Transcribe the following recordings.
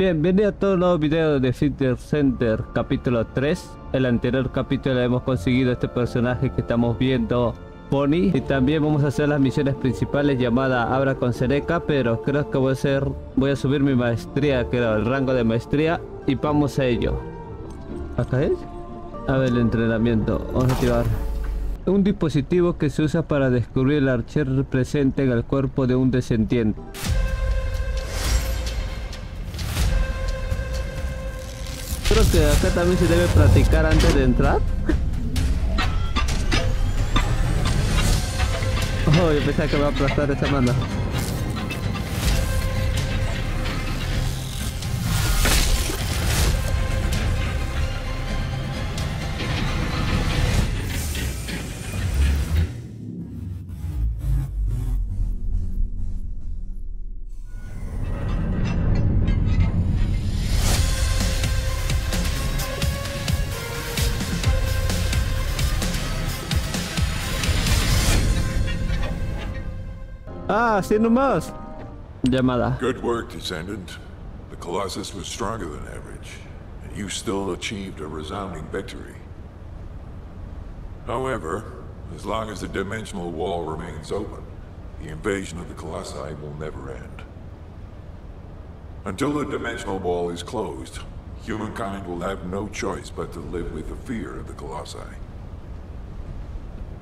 Bienvenido a todo un nuevo video de Fitness Center capítulo 3. El anterior capítulo hemos conseguido este personaje que estamos viendo, Pony. Y también vamos a hacer las misiones principales llamada Abra con Seneca. Pero creo que voy a subir mi maestría, creo, el rango de maestría. Y vamos a ello. ¿Acá es? A ver el entrenamiento. Vamos a activar un dispositivo que se usa para descubrir el archer presente en el cuerpo de un descendiente. Creo que acá también se debe practicar antes de entrar. Oh, yo pensaba que me va a aplastar esa mano. Ah, así nomás. Llamada. Good work, Descendant. The Colossus was stronger than average, and you still achieved a resounding victory. However, as long as the dimensional wall remains open, the invasion of the Colossi will never end. Until the dimensional wall is closed, humankind will have no choice but to live with the fear of the Colossi.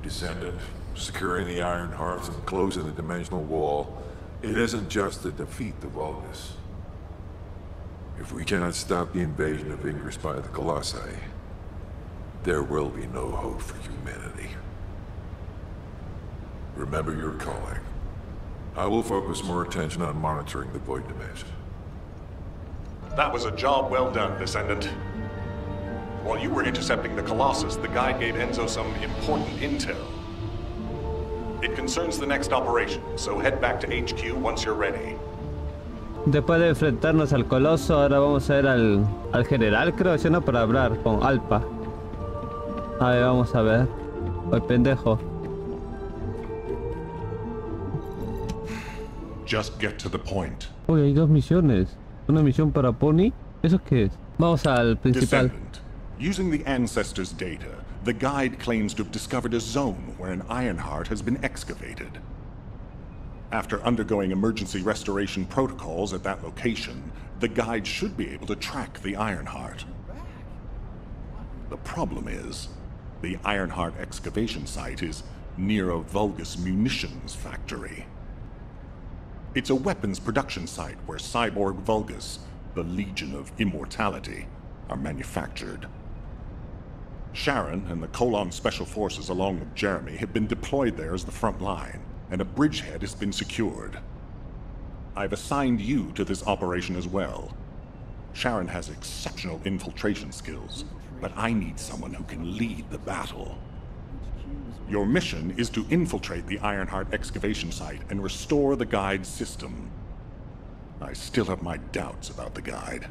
Descendant, securing the Iron Hearts and closing the dimensional wall, it isn't just to defeat the Vulgus. If we cannot stop the invasion of Ingress by the Colossi, there will be no hope for humanity. Remember your calling. I will focus more attention on monitoring the Void Dimension. That was a job well done, Descendant. While you were intercepting the Colossus, the guide gave Enzo some important intel. It concerns the next operation, so head back to HQ once you're ready. Después de enfrentarnos al coloso, ahora vamos a ver al general, creo, ¿sí? No, para hablar con Alpa. A ver, vamos a ver. Oye, pendejo. Just get to the point. Uy, hay dos misiones. Una misión para Pony. ¿Eso qué es? Vamos al principal. Descendant. Using the ancestors' data, the guide claims to have discovered a zone where an Ironheart has been excavated. After undergoing emergency restoration protocols at that location, the guide should be able to track the Ironheart. The problem is, the Ironheart excavation site is near a Vulgus munitions factory. It's a weapons production site where cyborg Vulgus, the Legion of Immortality, are manufactured. Sharon and the Colon Special Forces along with Jeremy have been deployed there as the front line, and a bridgehead has been secured. I've assigned you to this operation as well. Sharon has exceptional infiltration skills, but I need someone who can lead the battle. Your mission is to infiltrate the Ironheart excavation site and restore the guide's system. I still have my doubts about the guide.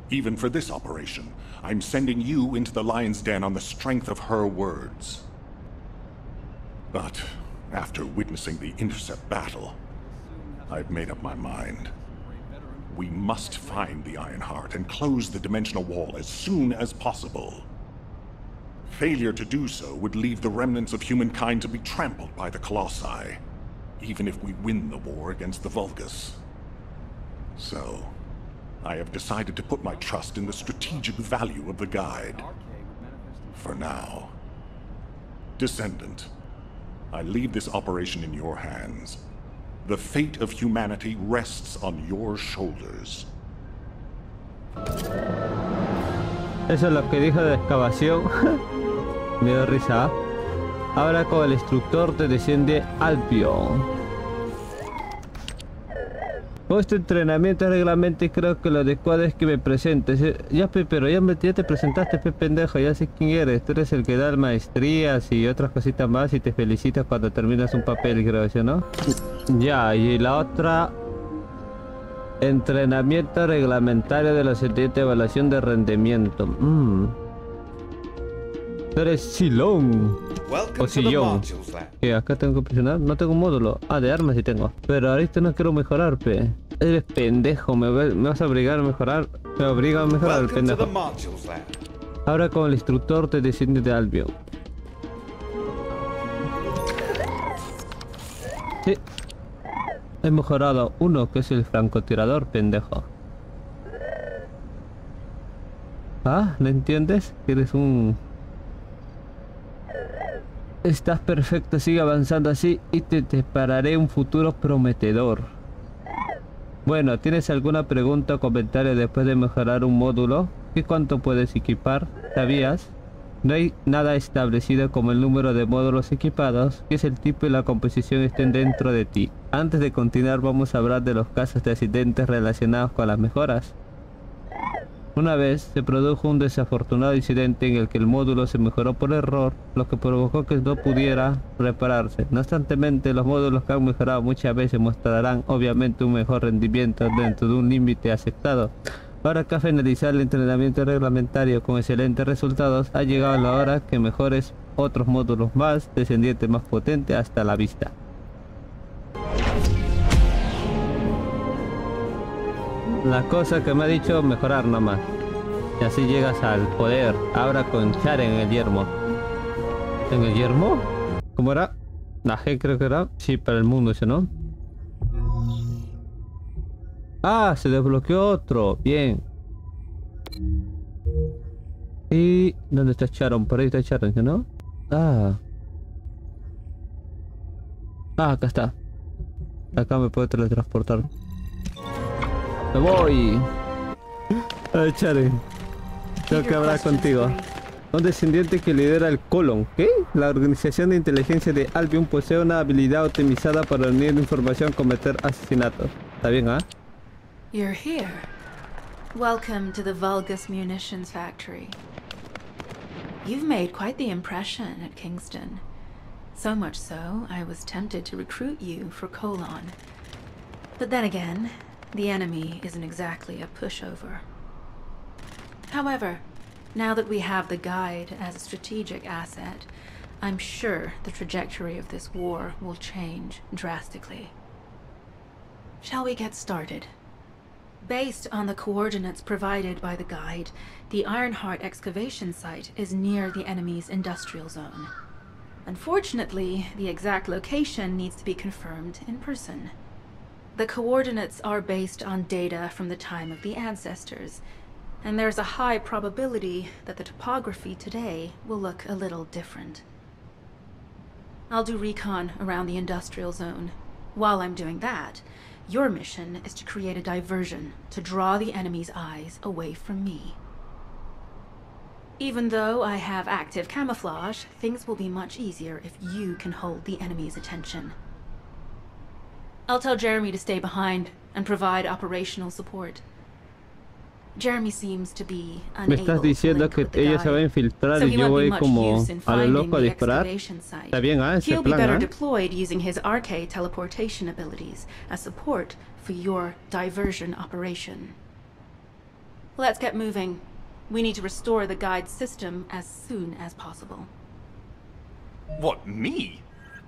Even for this operation, I'm sending you into the Lion's Den on the strength of her words. But after witnessing the intercept battle, I've made up my mind. We must find the Ironheart and close the dimensional wall as soon as possible. Failure to do so would leave the remnants of humankind to be trampled by the Colossi, even if we win the war against the Vulgus. So, I have decided to put my trust in the strategic value of the guide. For now. Descendant, I leave this operation in your hands. The fate of humanity rests on your shoulders. Eso es lo que dijo de excavación. Me dio risa. Ahora con el instructor te desciende Albion. Con este entrenamiento reglamento creo que lo adecuado es que me presentes. Ya, pero ya te presentaste, pendejo. Ya sé quién eres. Tú eres el que da maestrías y otras cositas más y te felicitas cuando terminas un papel, creo, ¿sí, no? Ya, y la otra... Entrenamiento reglamentario de la siguiente evaluación de rendimiento. Tú eres Silón. O sillón. Que acá tengo que presionar. No tengo un módulo. Ah, de armas sí tengo. Pero ahorita no quiero mejorar, pe. Eres pendejo, me vas a obligar a mejorar. Me obliga a mejorar el pendejo. Ahora con el instructor de Descendant de Albion. Sí. He mejorado uno, que es el francotirador, pendejo. Ah, ¿no entiendes? Que eres un... Estás perfecto, sigue avanzando así y te prepararé un futuro prometedor. Bueno, ¿tienes alguna pregunta o comentario después de mejorar un módulo? ¿Qué cuánto puedes equipar? ¿Sabías? No hay nada establecido como el número de módulos equipados, que es el tipo y la composición estén dentro de ti. Antes de continuar vamos a hablar de los casos de accidentes relacionados con las mejoras. Una vez se produjo un desafortunado incidente en el que el módulo se mejoró por error, lo que provocó que no pudiera repararse. No obstante, los módulos que han mejorado muchas veces mostrarán obviamente un mejor rendimiento dentro de un límite aceptado. Ahora que ha finalizado el entrenamiento reglamentario con excelentes resultados, ha llegado la hora que mejores otros módulos más, descendientes más potentes hasta la vista. La cosa que me ha dicho mejorar nomás. Y así llegas al poder. Ahora con Charen en el Yermo. ¿En el Yermo? ¿Cómo era? La G creo que era. Sí, para el mundo ese, ¿no? Ah, se desbloqueó otro. Bien. ¿Y dónde está Charon? Por ahí está Charon, ¿no? Ah. Ah, acá está. Acá me puedo teletransportar. ¡Me voy! Ay, Charen. Tengo que hablar contigo. Un descendiente que lidera el Colon. ¿Qué? La organización de inteligencia de Albion posee una habilidad optimizada para unir información y cometer asesinatos. ¿Está bien, ah? You're here. Welcome to the Vulgus Munitions Factory. You've made quite the impression at Kingston. So much so, I was tempted to recruit you for Colon. But then again, the enemy isn't exactly a pushover. However, now that we have the guide as a strategic asset, I'm sure the trajectory of this war will change drastically. Shall we get started? Based on the coordinates provided by the guide, the Ironheart excavation site is near the enemy's industrial zone. Unfortunately, the exact location needs to be confirmed in person. The coordinates are based on data from the time of the ancestors, and there's a high probability that the topography today will look a little different. I'll do recon around the industrial zone. While I'm doing that, your mission is to create a diversion to draw the enemy's eyes away from me. Even though I have active camouflage, things will be much easier if you can hold the enemy's attention. I'll tell Jeremy to stay behind and provide operational support. Jeremy seems to be Me estás diciendo que ella se va a infiltrar y yo voy como a lo loco a disparar. Está bien, ah, ese He'll be plan, better ah. deployed using his RK teleportation abilities as support for your diversion operation. Let's get moving. We need to restore the guide system as soon as possible. What, me?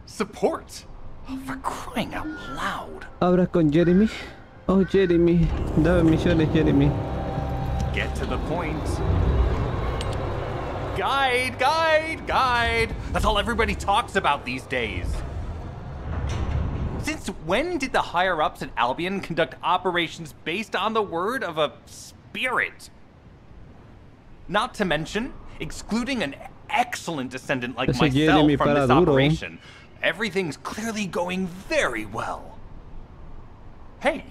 Support? Oh, for crying out loud. Ahora con Jeremy. Oh, Jeremy. Dame misiones, Jeremy. Get to the point. Guide, guide, guide. That's all everybody talks about these days. Since when did the higher-ups at Albion conduct operations based on the word of a spirit? Not to mention, excluding an excellent descendant like Ese myself Jeremy from para this duro. operation, everything's clearly going very well. Hey,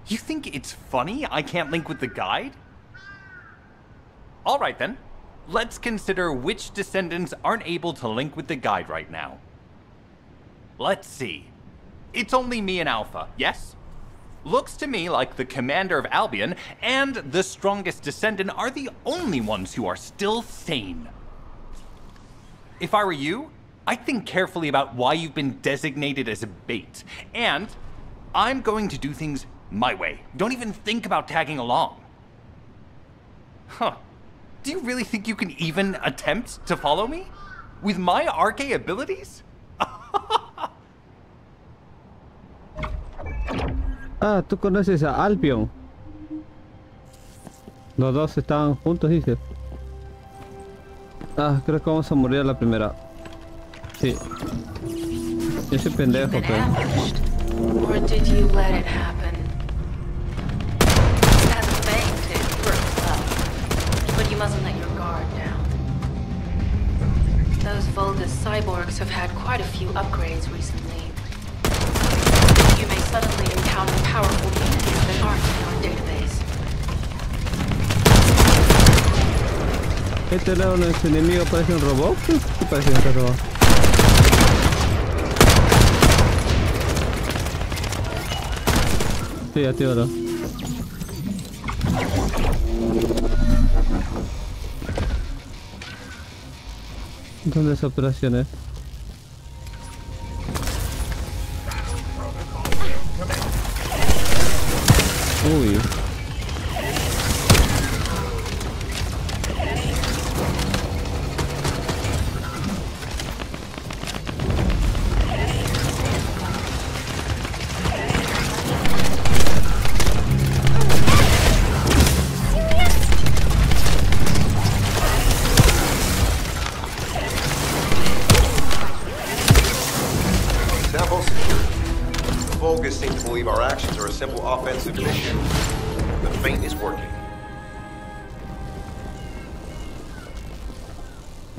you think it's funny I can't link with the guide? All right then, let's consider which descendants aren't able to link with the guide right now. Let's see. It's only me and Alpha, yes? Looks to me like the commander of Albion and the strongest descendant are the only ones who are still sane. If I were you, I'd think carefully about why you've been designated as a bait, and I'm going to do things my way. Don't even think about tagging along. Huh. Do you really think you can even attempt to follow me? With my RK abilities? Ah, tú conoces a Albion. Los dos estaban juntos, dice. Ah, creo que vamos a morir a la primera. Sí. Yo soy pendejo, Been pero... ambushed, or did you let it happen? As a bank, it works well, but you mustn't let your guard down. Those Vulgus cyborgs have had quite a few upgrades recently. You may suddenly encounter powerful units that aren't in our database. Este lado de nuestro enemigo parece un robot. ¿Qué parece un robot? Sí, actívalo. ¿Dónde es operaciones? Uy. Seem to believe our actions are a simple offensive mission. The feint is working.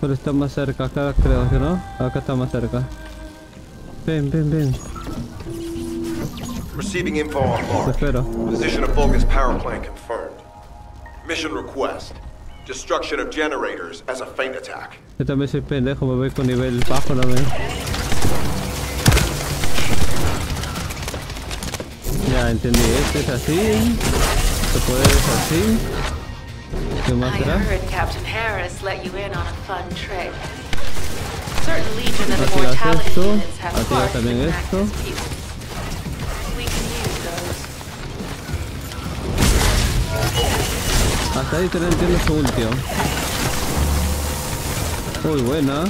Pero está más cerca acá, creo que no. Acá está más cerca. Ven, ven, ven. Receiving info on Te mark. espero. Position of Vulgus power plant confirmed. Mission request. Destruction of generators as a feint attack. Yo también soy pendejo, me voy con nivel bajo también. Ya entendí, este es así, este poder es así. ¿Qué más I será? heard Captain Harris let you in on a fun trick. Certain Legion of Activas Immortality esto, units have activas parts también that can esto. access fuses. We can use those. Hasta ahí también entiendo su ultio. Uy, buena.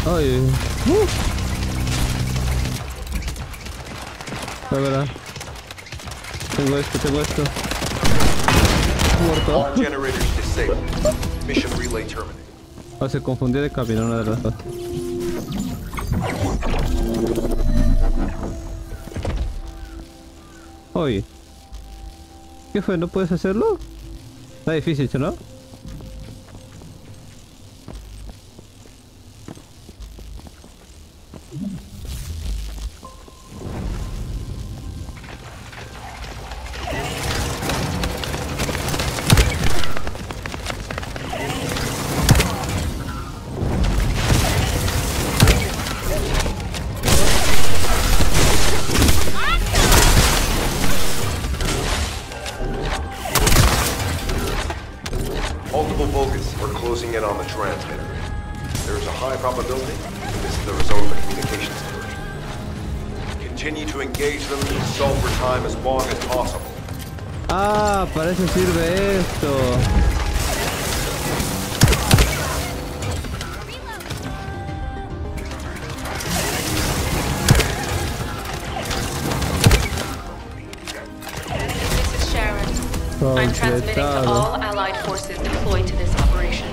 Ay, la verdad. Tengo esto. Muerto. All generators disabled. Mission relay terminated. Oh, se confundió de camino, una de las dos. Oye, ¿qué fue? ¿No puedes hacerlo? Está difícil, ¿no? Multiple Vulgus are closing in on the transmitter. There is a high probability this is the result of a communications diversion. Continue to engage them and stall for time as long as possible. Ah, para eso sirve esto. This is Sharon. I'm transmitting to Completado. all Allied forces deployed to this operation.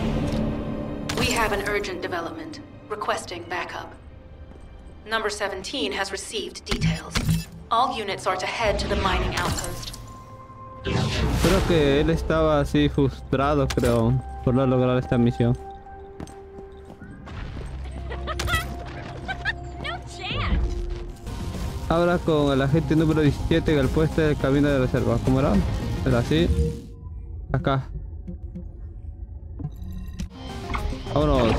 We have an urgent development, requesting backup. Number 17 has received details. All units are to head to the mining outpost. Creo que él estaba así frustrado, creo, por no lograr esta misión. Ahora con el agente número 17 en el puesto de cabina de reserva. ¿Cómo era? Era así. Acá. Vámonos.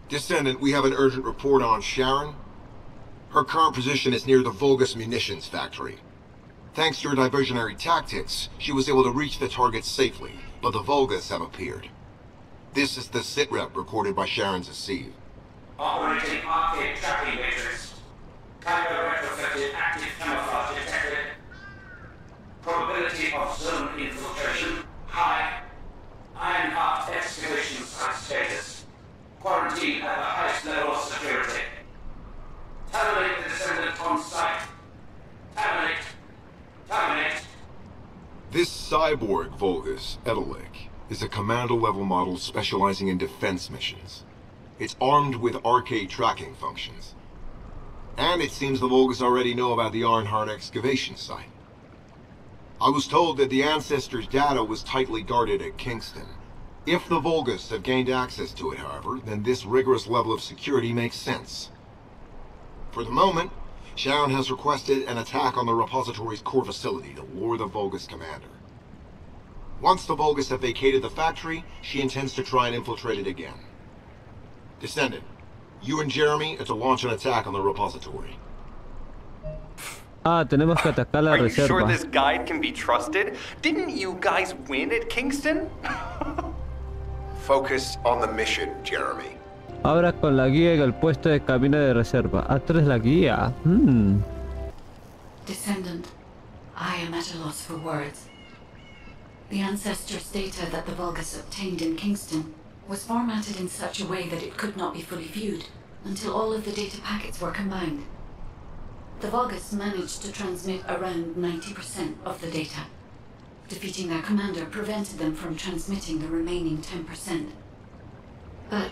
Descendant, we have an urgent report on Sharon. Her current position is near the Vulgus munitions factory. Thanks to her diversionary tactics, she was able to reach the target safely, but the Vulgus have appeared. This is the sitrep recorded by Sharon's Asive. Operating arcade tracking matrix. Type retrofitted active camouflage detected. Probability of zone infiltration high. Ironheart excavation site status. Quarantine on sight. Terminate. Terminate. This cyborg Vulgus, Edelik, is a commando-level model specializing in defense missions. It's armed with arcade tracking functions. And it seems the Vulgus already know about the Ironheart excavation site. I was told that the Ancestors' data was tightly guarded at Kingston. If the Vulgus have gained access to it, however, then this rigorous level of security makes sense. For the moment, Sharon has requested an attack on the repository's core facility to lure the Vulgus commander. Once the Vulgus have vacated the factory, she intends to try and infiltrate it again. Descendant, you and Jeremy are to launch an attack on the repository. Ah, tenemos que atacar la Are you sure reserva. this guide can be trusted? Didn't you guys win at Kingston? Focus on the mission, Jeremy. Ahora con la guía en el puesto de camino de reserva. A3 la guía. Descendant, I am at a loss for words. The Ancestors' data that the Vulgus obtained in Kingston was formatted in such a way that it could not be fully viewed until all of the data packets were combined. The Vulgus managed to transmit around 90% of the data. Defeating their commander prevented them from transmitting the remaining 10%. But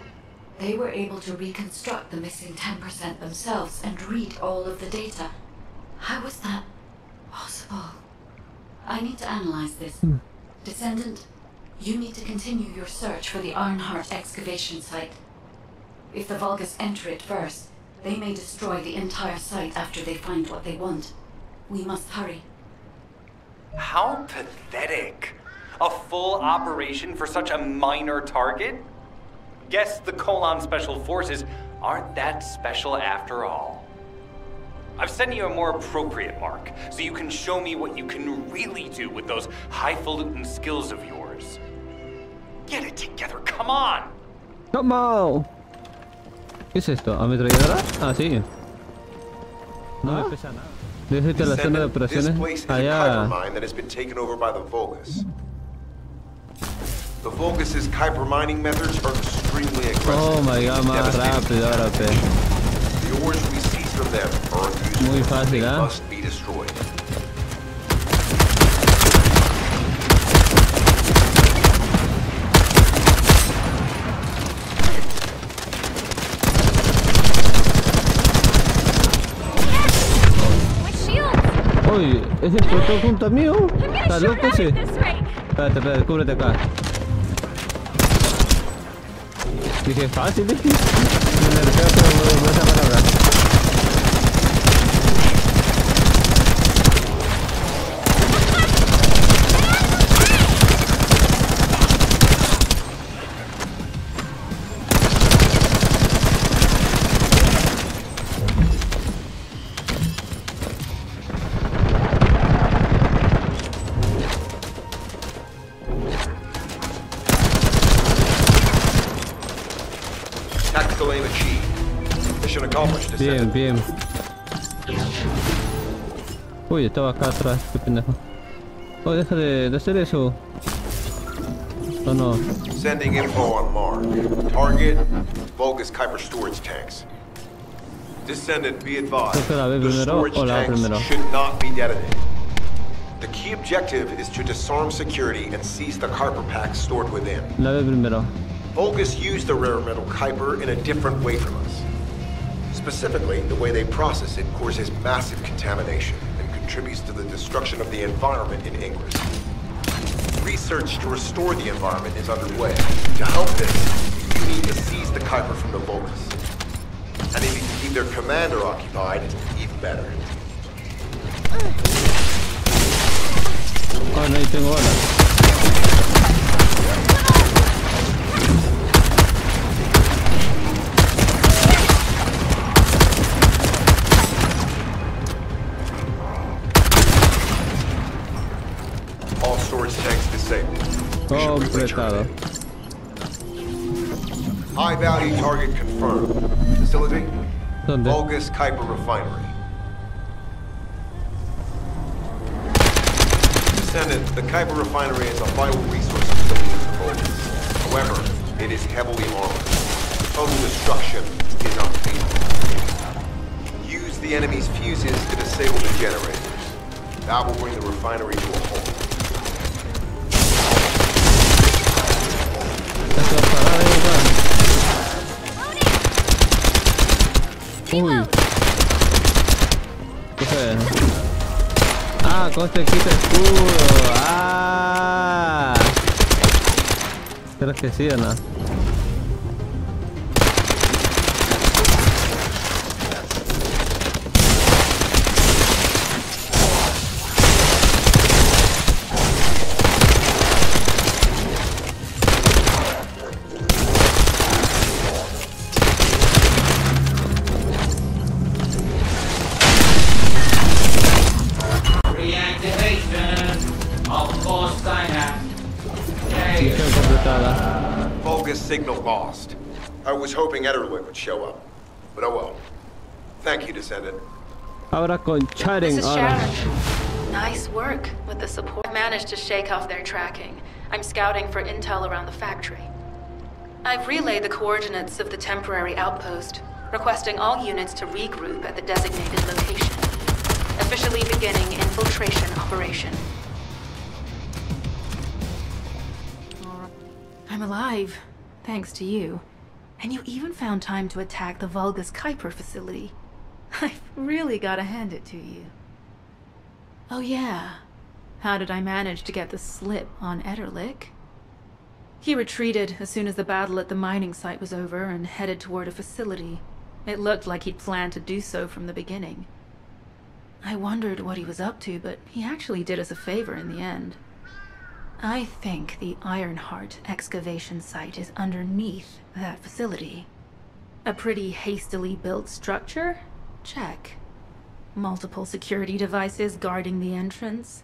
they were able to reconstruct the missing 10% themselves and read all of the data. How was that possible? I need to analyze this. Descendant, you need to continue your search for the Ironheart excavation site. If the Vulgus enter it first, they may destroy the entire site after they find what they want. We must hurry. How pathetic. A full operation for such a minor target? Guess the Colon Special Forces aren't that special after all. I've sent you a more appropriate mark, so you can show me what you can really do with those highfalutin skills of yours. Get it together, come on! Come on. ¿Qué es esto? ¿Ametralladora? Ah, sí. No me pesa nada. Desde la zona de Descendant, this operaciones. place is a Allá. Kuiper mine that has been taken over by the Vulgus. The Vulgus' Kuiper mining methods are extremely aggressive. Oh my god, más devastating. rápido ahora, pe. The ores we seize from them are unusable. Muy fácil, They ¿eh? must be destroyed. Uy, ese explotó junto a mí, oh. ¿Está loco ese? Espérate, cúbrete acá. Dije fácil, dije. Me nerfeo por esa palabra. Tactical aim achieved. Mission accomplished, Bien, Descendant. bien. Uy, estaba acá atrás, qué pendejo. Oh, deja de hacer eso. Oh no. Sending info on mark. Target, Vulgus Kuiper storage tanks. Descendant, be advised. Creo que la B The primero storage o la A tanks primero. should not be detonated. The key objective is to disarm security and seize the Kuiper packs stored within. La B primero. Vulgus use the rare metal Kuiper in a different way from us. Specifically, the way they process it causes massive contamination and contributes to the destruction of the environment in Ingress. Research to restore the environment is underway. To help this, you need to seize the Kuiper from the Vulgus. And if you can keep their commander occupied, even better. Oh, no, ahí tengo balas. All storage tanks disabled. Mission complete. Completado. High value target confirmed. Facility? ¿Dónde? Vulgus Kuiper Refinery. Descendant, the Kuiper Refinery is a vital resource facility for the Vulgus. However, it is heavily armored. Total destruction is unthinkable. Use Use the enemy's fuses to disable the generators. That will bring the refinery to a halt. Uy. ¿Qué fue? Ah, con este quita escudo. Ah. ¿Crees que sí o no? Signal lost. I was hoping Ederlich would show up, but oh well. Thank you, Descendant. Ahora con Charing. This is Sharon. Nice work with the support. I managed to shake off their tracking. I'm scouting for intel around the factory. I've relayed the coordinates of the temporary outpost, requesting all units to regroup at the designated location. Officially beginning infiltration operation. I'm alive. Thanks to you. And you even found time to attack the Vulgus Kuiper facility. I've really gotta hand it to you. Oh yeah. How did I manage to get the slip on Ederlich? He retreated as soon as the battle at the mining site was over and headed toward a facility. It looked like he'd planned to do so from the beginning. I wondered what he was up to, but he actually did us a favor in the end. I think the Ironheart excavation site is underneath that facility. A pretty hastily built structure? Check. Multiple security devices guarding the entrance?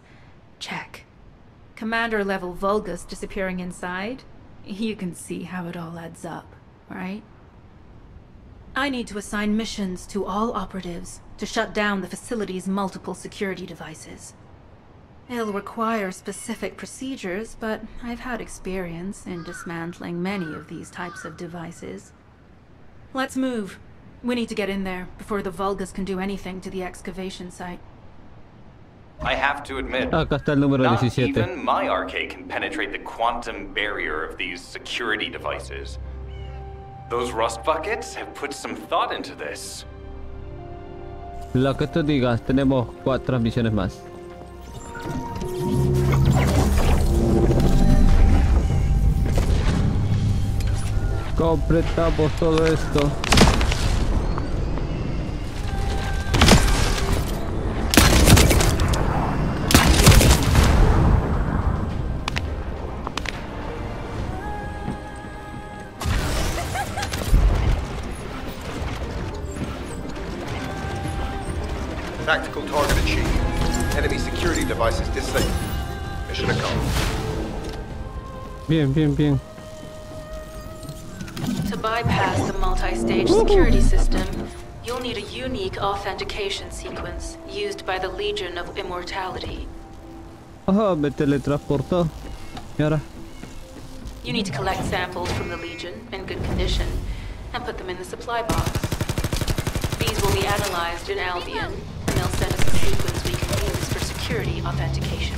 Check. Commander-level Vulgus disappearing inside? You can see how it all adds up, right? I need to assign missions to all operatives to shut down the facility's multiple security devices. It'll require specific procedures, but I've had experience in dismantling many of these types of devices. Let's move. We need to get in there before the Vulgus can do anything to the excavation site. I have to admit, Acá está el número not 17. even my arcade can penetrate the quantum barrier of these security devices. Those rust buckets have put some thought into this. Lo que tú digas, tenemos 4 misiones más. Completamos todo esto. Tactical target achieved. Enemy security devices disabled. Mission accomplished. Bien, bien, bien. To bypass the multi-stage security system, you'll need a unique authentication sequence used by the Legion of Immortality. Oh, me teletransportó. ¿Y ahora? You need to collect samples from the Legion in good condition and put them in the supply box. These will be analyzed in Albion, and they'll send us a sequence we can use for security authentication.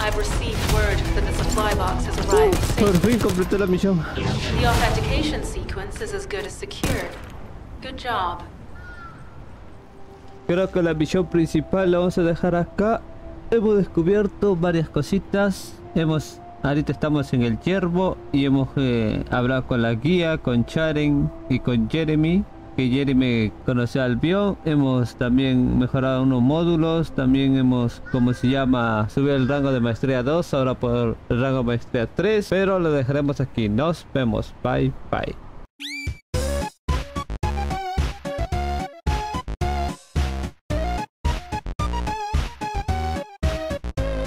I've received word that the supply box has arrived Por safely. fin completé la misión. The authentication sequence is as good as secured. Good job. Creo que la misión principal la vamos a dejar acá. Hemos descubierto varias cositas. Ahorita estamos en el Yermo y hemos hablado con la guía, con Charing y con Jeremy. Que Jeremy conoció al Albion. Hemos también mejorado unos módulos. También hemos, subido el rango de maestría 2. Ahora por el rango de maestría 3. Pero lo dejaremos aquí. Nos vemos. Bye bye.